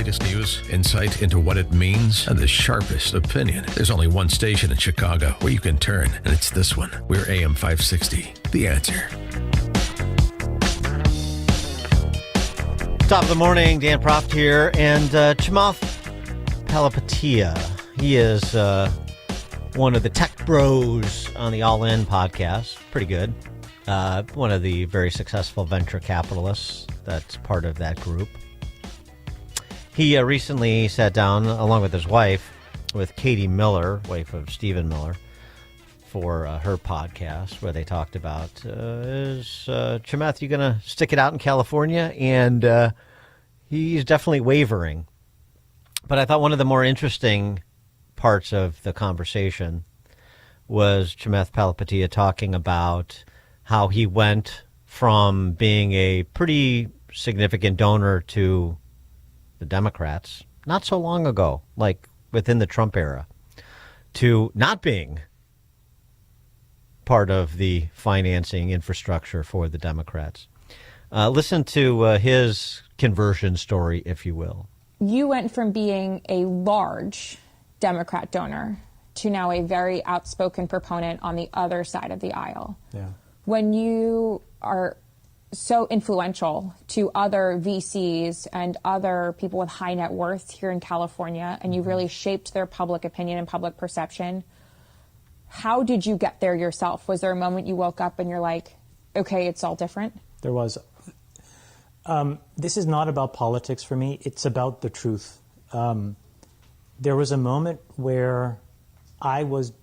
latest news, insight into what it means, and the sharpest opinion. There's only one station in Chicago where you can turn, and it's this one. We're AM 560. The Answer. Top of the morning, Dan Proft here, and Chamath Palihapitiya. He is one of the tech bros on the All In podcast. Pretty good. One of the very successful venture capitalists that's part of that group. He recently sat down, along with his wife, with Katie Miller, wife of Stephen Miller, for her podcast, where they talked about, is Chamath, you going to stick it out in California? And he's definitely wavering. But I thought one of the more interesting parts of the conversation was Chamath Palihapitiya talking about how he went from being a pretty significant donor to the Democrats not so long ago, like within the Trump era, to not being part of the financing infrastructure for the Democrats. Listen to his conversion story, if you will. You went from being a large Democrat donor to now a very outspoken proponent on the other side of the aisle. Yeah. When you are so influential to other VCs and other people with high net worth here in California, and you really shaped their public opinion and public perception, how did you get there yourself? Was there a moment you woke up and you're like, okay, it's all different? There was. This is not about politics for me. It's about the truth. There was a moment where I was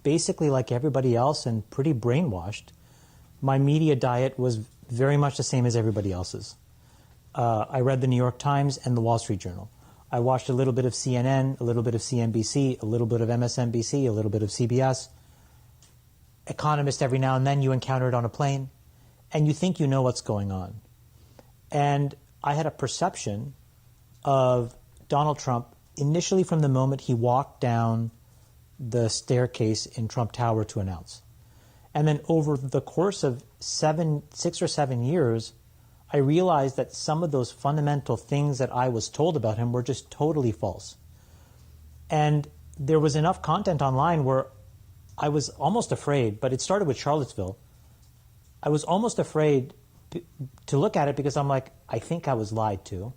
basically like everybody else and pretty brainwashed. My media diet was very much the same as everybody else's. I read the New York Times and the Wall Street Journal. I watched a little bit of CNN, a little bit of CNBC, a little bit of MSNBC, a little bit of CBS. Economist every now and then you encounter it on a plane, and you think you know what's going on. And I had a perception of Donald Trump initially from the moment he walked down the staircase in Trump Tower to announce. And then over the course of 6 or 7 years, I realized that some of those fundamental things that I was told about him were just totally false. And there was enough content online where I was almost afraid, but it started with Charlottesville. I was almost afraid to look at it because I'm like, I think I was lied to.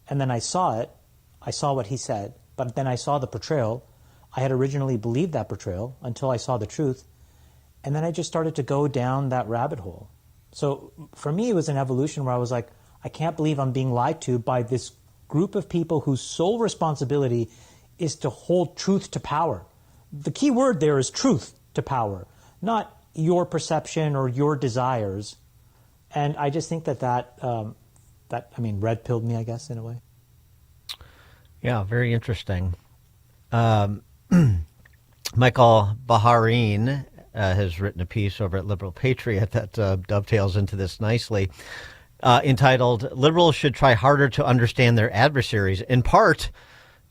And then I saw it. I saw what he said, but then I saw the portrayal. I had originally believed that portrayal until I saw the truth. And then I just started to go down that rabbit hole. So for me, it was an evolution where I was like, I can't believe I'm being lied to by this group of people whose sole responsibility is to hold truth to power. The key word there is truth to power, not your perception or your desires. And I just think that red pilled me, I guess, in a way. Yeah, very interesting. Michael Baharaeen has written a piece over at Liberal Patriot that dovetails into this nicely, entitled, "Liberals Should Try Harder to Understand Their Adversaries," in part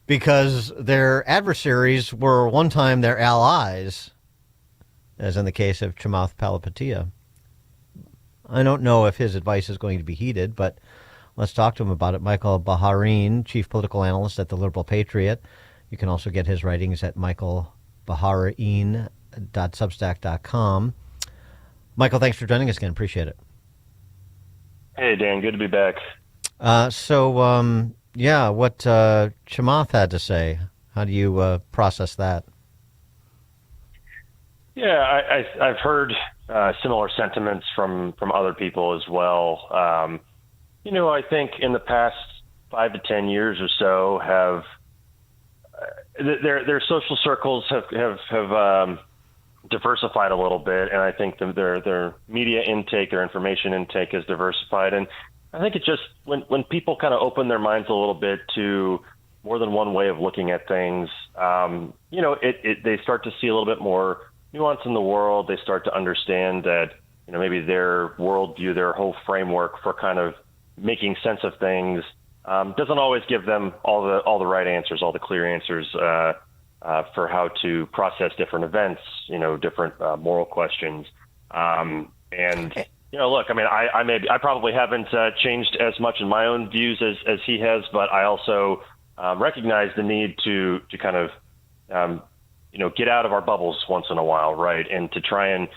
because their adversaries were one time their allies, as in the case of Chamath Palihapitiya. I don't know if his advice is going to be heeded, but let's talk to him about it. Michael Baharaeen, chief political analyst at the Liberal Patriot. You can also get his writings at michaelbaharaeen.substack.com. Michael, thanks for joining us again. Appreciate it. Hey, Dan. Good to be back. What Chamath had to say, how do you process that? Yeah, I've heard similar sentiments from other people as well. I think in the past 5 to 10 years or so their social circles have diversified a little bit, and I think their media intake, their information intake is diversified. And I think it just when people kind of open their minds a little bit to more than one way of looking at things, they start to see a little bit more nuance in the world. They start to understand that maybe their worldview, their whole framework for kind of making sense of things doesn't always give them all the right answers, all the clear answers for how to process different events, different moral questions. look, I mean, I probably haven't changed as much in my own views as he has, but I also recognize the need to kind of, get out of our bubbles once in a while, right? And to try and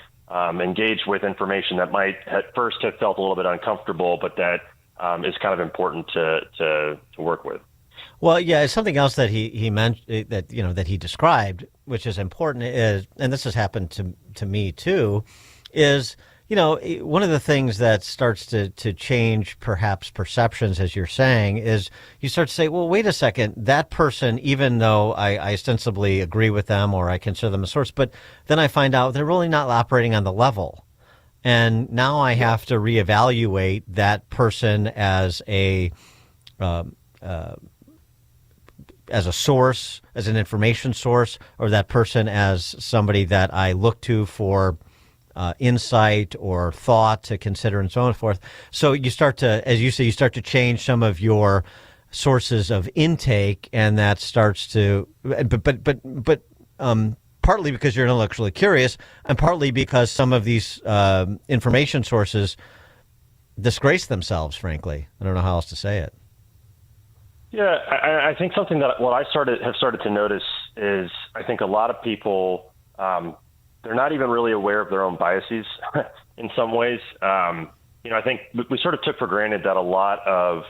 engage with information that might at first have felt a little bit uncomfortable, but that is kind of important to work with. Well, yeah, it's something else that he mentioned that he described, which is important, is, and this has happened to me too, is, one of the things that starts to change perhaps perceptions, as you're saying, is you start to say, well, wait a second, that person, even though I ostensibly agree with them or I consider them a source, but then I find out they're really not operating on the level. And now I have to reevaluate that person as a source, as an information source, or that person as somebody that I look to for insight or thought to consider, and so on and so forth. So you start to, as you say, you start to change some of your sources of intake, and that starts to, but partly because you're intellectually curious, and partly because some of these information sources disgrace themselves, frankly. I don't know how else to say it. Yeah, I think something that what I have started to notice is I think a lot of people, they're not even really aware of their own biases in some ways. I think we sort of took for granted that a lot of,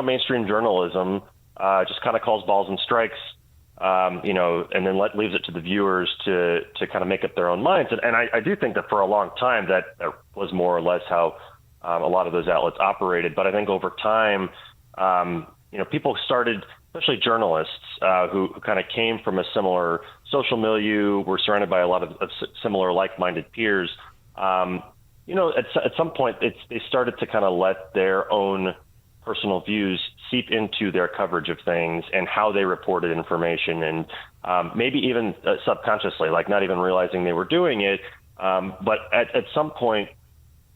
mainstream journalism just kind of calls balls and strikes, and then leaves it to the viewers to kind of make up their own minds. And I do think that for a long time that was more or less how a lot of those outlets operated. But I think over time, people started, especially journalists who kind of came from a similar social milieu, were surrounded by a lot of similar like-minded peers. At some point, they started to kind of let their own personal views seep into their coverage of things and how they reported information, and maybe even subconsciously, like not even realizing they were doing it. But at some point,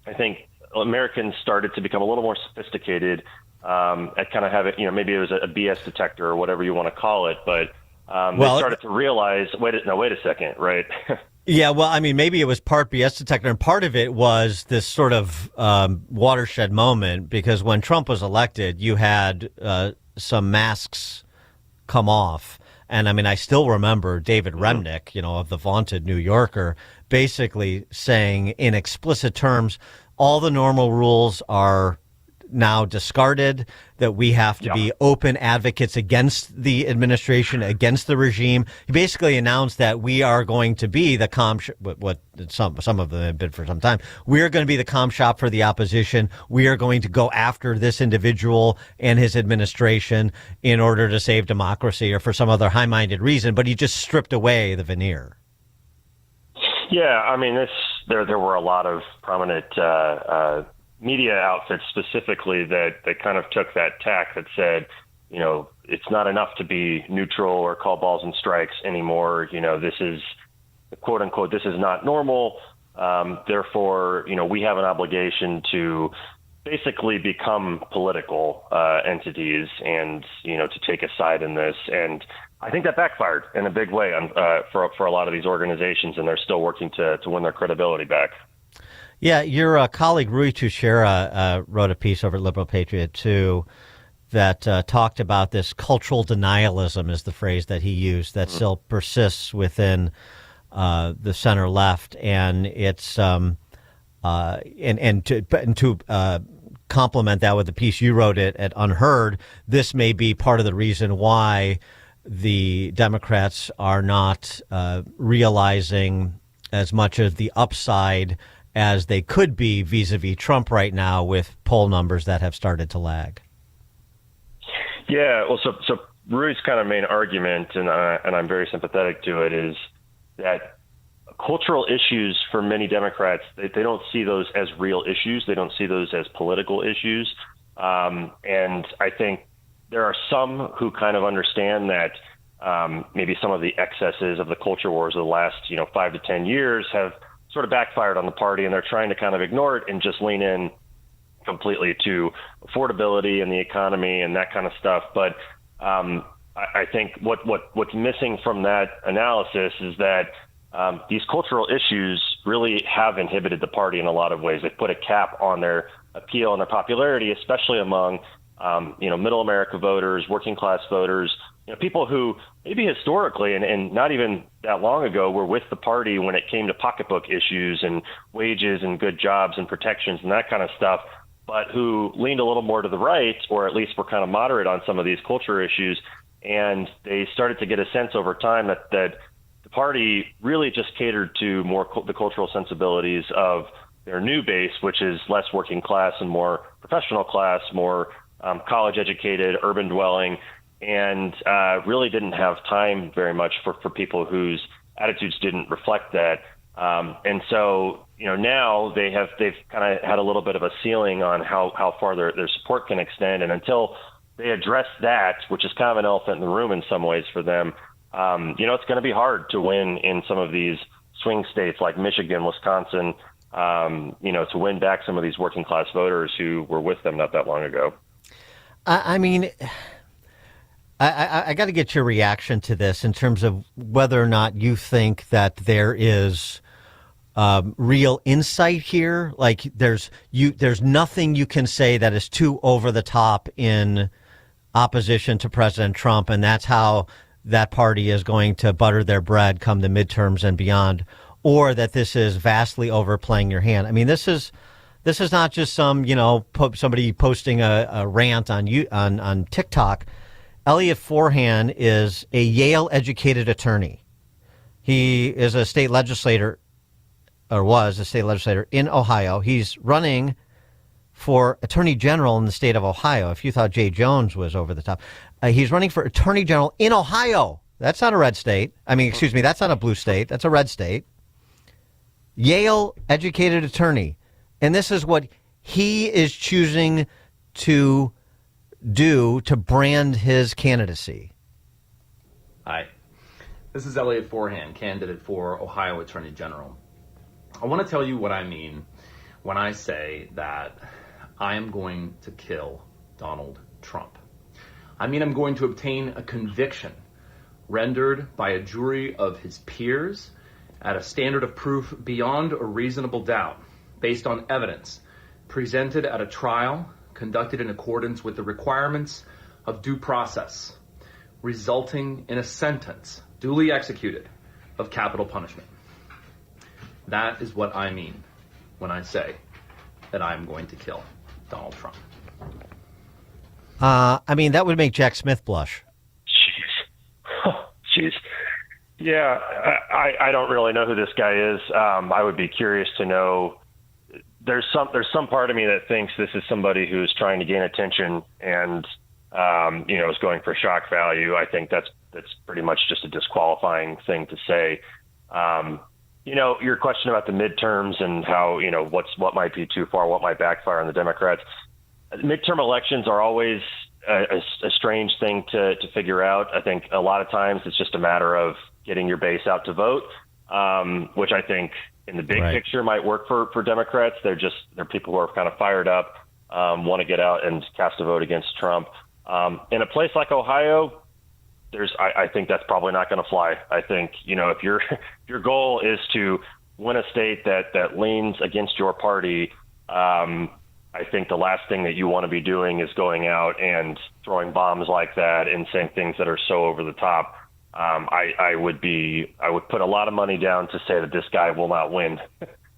I think Americans started to become a little more sophisticated at kind of having, maybe it was a BS detector or whatever you want to call it, but they started to realize, wait a second, right? Yeah, well, I mean, maybe it was part BS detector, and part of it was this sort of watershed moment, because when Trump was elected, you had some masks come off. And I mean, I still remember David Remnick, of the vaunted New Yorker, basically saying in explicit terms, all the normal rules are now discarded, that we have to be open advocates against the administration, against the regime. He basically announced that we are going to be the what some of them have been for some time. We are going to be the calm shop for the opposition. We are going to go after this individual and his administration in order to save democracy or for some other high-minded reason, but he just stripped away the veneer. Yeah, I mean, there were a lot of prominent media outfits specifically that kind of took that tack that said, it's not enough to be neutral or call balls and strikes anymore. This is, quote unquote, this is not normal. Therefore, we have an obligation to basically become political entities and, to take a side in this. And I think that backfired in a big way for a lot of these organizations, and they're still working to win their credibility back. Yeah, your colleague Rui Teixeira wrote a piece over at Liberal Patriot too that talked about this cultural denialism, is the phrase that he used, that still persists within the center left, and it's to complement that with the piece you wrote at Unheard, this may be part of the reason why the Democrats are not realizing as much of the upside as they could be vis-a-vis Trump right now, with poll numbers that have started to lag. Yeah, well, so Rui's kind of main argument, and I'm very sympathetic to it, is that cultural issues for many Democrats, they don't see those as real issues. They don't see those as political issues. And I think there are some who kind of understand that maybe some of the excesses of the culture wars of the last 5 to 10 years have sort of backfired on the party, and they're trying to kind of ignore it and just lean in completely to affordability and the economy and that kind of stuff. But I think what's missing from that analysis is that these cultural issues really have inhibited the party in a lot of ways. They've put a cap on their appeal and their popularity, especially among, middle America voters, working class voters, people who maybe historically and not even that long ago were with the party when it came to pocketbook issues and wages and good jobs and protections and that kind of stuff, but who leaned a little more to the right, or at least were kind of moderate on some of these culture issues. And they started to get a sense over time that the party really just catered to more the cultural sensibilities of their new base, which is less working class and more professional class, more college educated, urban dwelling, and really didn't have time very much for people whose attitudes didn't reflect that. And so, now they've kind of had a little bit of a ceiling on how far their support can extend. And until they address that, which is kind of an elephant in the room in some ways for them, it's going to be hard to win in some of these swing states like Michigan, Wisconsin, to win back some of these working class voters who were with them not that long ago. I got to get your reaction to this in terms of whether or not you think that there is real insight here. Like there's nothing you can say that is too over the top in opposition to President Trump, and that's how that party is going to butter their bread come the midterms and beyond, or that this is vastly overplaying your hand. I mean, this is not just some somebody posting a rant on TikTok. Elliot Forhan is a Yale-educated attorney. He is a state legislator, or was a state legislator in Ohio. He's running for attorney general in the state of Ohio. If you thought Jay Jones was over the top, he's running for attorney general in Ohio. That's not a red state. That's not a blue state. That's a red state. Yale-educated attorney. And this is what he is choosing to do to brand his candidacy. Hi, this is Elliot Forhan, candidate for Ohio Attorney General. I want to tell you what I mean when I say that I am going to kill Donald Trump. I mean, I'm going to obtain a conviction rendered by a jury of his peers at a standard of proof beyond a reasonable doubt, based on evidence presented at a trial conducted in accordance with the requirements of due process, resulting in a sentence duly executed of capital punishment. That is what I mean when I say that I'm going to kill Donald Trump. That would make Jack Smith blush. Jeez. Yeah, I don't really know who this guy is. I would be curious to know. There's some part of me that thinks this is somebody who's trying to gain attention and is going for shock value. I think that's pretty much just a disqualifying thing to say. Your question about the midterms and how what might be too far, what might backfire on the Democrats. Midterm elections are always a strange thing to figure out. I think a lot of times it's just a matter of getting your base out to vote, which I think in the big picture might work for Democrats. They're people who are kind of fired up, want to get out and cast a vote against Trump. In a place like Ohio, I think that's probably not going to fly. I think, if your goal is to win a state that leans against your party, I think the last thing that you want to be doing is going out and throwing bombs like that and saying things that are so over the top. I would put a lot of money down to say that this guy will not win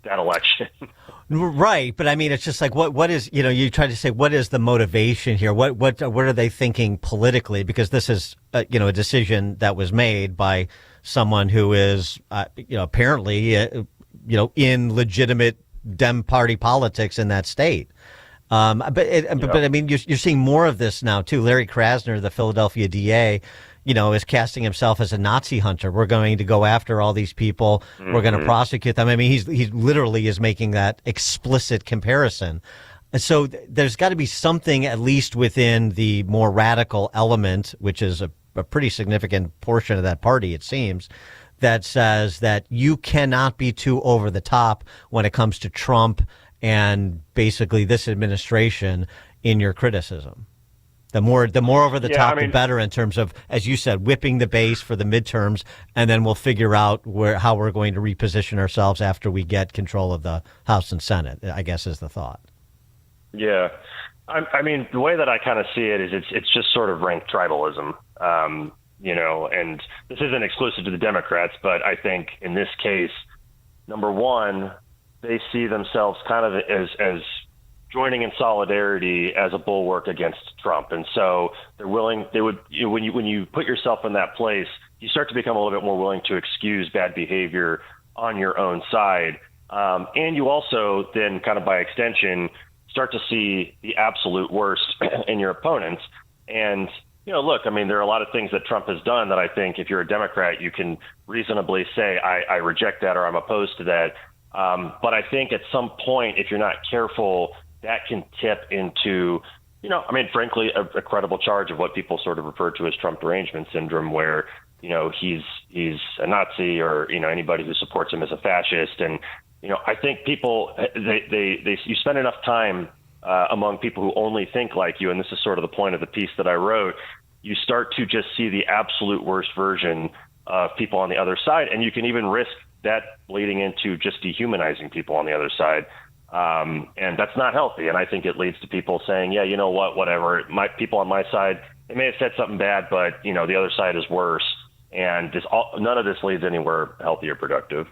that election. Right, but it's just like what is you try to say what is the motivation here? What are they thinking politically? Because this is a decision that was made by someone who is apparently in legitimate Dem Party politics in that state. But you're seeing more of this now too. Larry Krasner, the Philadelphia DA, is casting himself as a Nazi hunter. We're going to go after all these people. Mm-hmm. We're going to prosecute them. He literally is making that explicit comparison. And so there's got to be something, at least within the more radical element, which is a pretty significant portion of that party, it seems, that says that you cannot be too over the top when it comes to Trump and basically this administration in your criticism. The more over the top, I mean, the better in terms of, as you said, whipping the base for the midterms, and then we'll figure out how we're going to reposition ourselves after we get control of the House and Senate, I guess is the thought. Yeah. I mean, the way that I kind of see it is it's just sort of rank tribalism, and this isn't exclusive to the Democrats, but I think in this case, number one, they see themselves kind of as joining in solidarity as a bulwark against Trump. And so when you put yourself in that place, you start to become a little bit more willing to excuse bad behavior on your own side. And you also then kind of by extension start to see the absolute worst in your opponents. And, look, I mean, there are a lot of things that Trump has done that I think if you're a Democrat, you can reasonably say, I reject that or I'm opposed to that. But I think at some point, if you're not careful, that can tip into, frankly, a credible charge of what people sort of refer to as Trump derangement syndrome, where, he's a Nazi or, anybody who supports him is a fascist. And, I think people, you spend enough time among people who only think like you, and this is sort of the point of the piece that I wrote, you start to just see the absolute worst version of people on the other side. And you can even risk that leading into just dehumanizing people on the other side. And that's not healthy. And I think it leads to people saying, yeah, you know what, whatever, people on my side, they may have said something bad, but, the other side is worse. And none of this leads anywhere healthy or productive.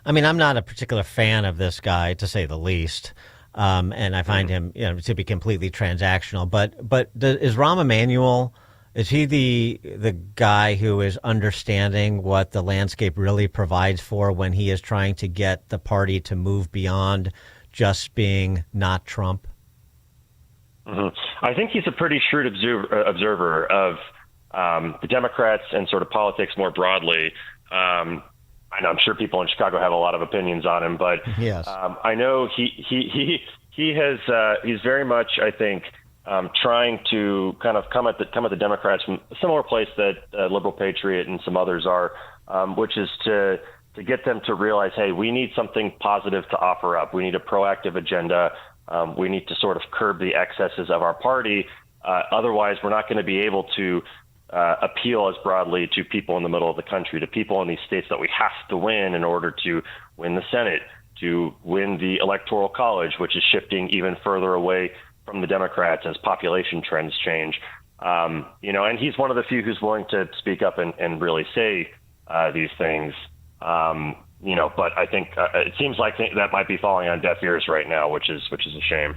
I mean, I'm not a particular fan of this guy, to say the least. And I find him to be completely transactional. But is Rahm Emanuel, is he the guy who is understanding what the landscape really provides for when he is trying to get the party to move beyond just being not Trump? Mm-hmm. I think he's a pretty shrewd observer of the Democrats and sort of politics more broadly. I know I'm sure people in Chicago have a lot of opinions on him, but yes. I know he's very much, I think, trying to kind of come at the Democrats from a similar place that Liberal Patriot and some others are, which is to get them to realize, hey, we need something positive to offer up. We need a proactive agenda. We need to sort of curb the excesses of our party. Otherwise, we're not going to be able to appeal as broadly to people in the middle of the country, to people in these states that we have to win in order to win the Senate, to win the Electoral College, which is shifting even further away from the Democrats as population trends change. And he's one of the few who's willing to speak up and really say these things. But I think it seems like that might be falling on deaf ears right now, which is a shame.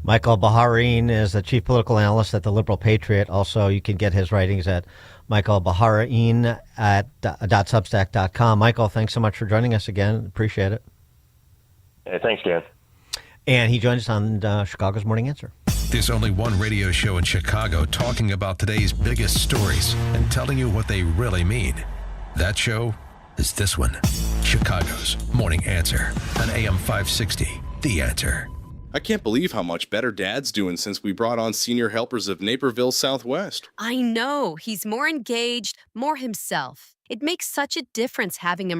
Michael Baharaeen is the chief political analyst at the Liberal Patriot. Also, you can get his writings at Michael Baharaeen at .substack.com. Michael, thanks so much for joining us again. Appreciate it. Hey, thanks, Dan. And he joins us on Chicago's Morning Answer. There's only one radio show in Chicago talking about today's biggest stories and telling you what they really mean. That show is this one, Chicago's Morning Answer on AM 560, The Answer. I can't believe how much better Dad's doing since we brought on Senior Helpers of Naperville Southwest. I know. He's more engaged, more himself. It makes such a difference having him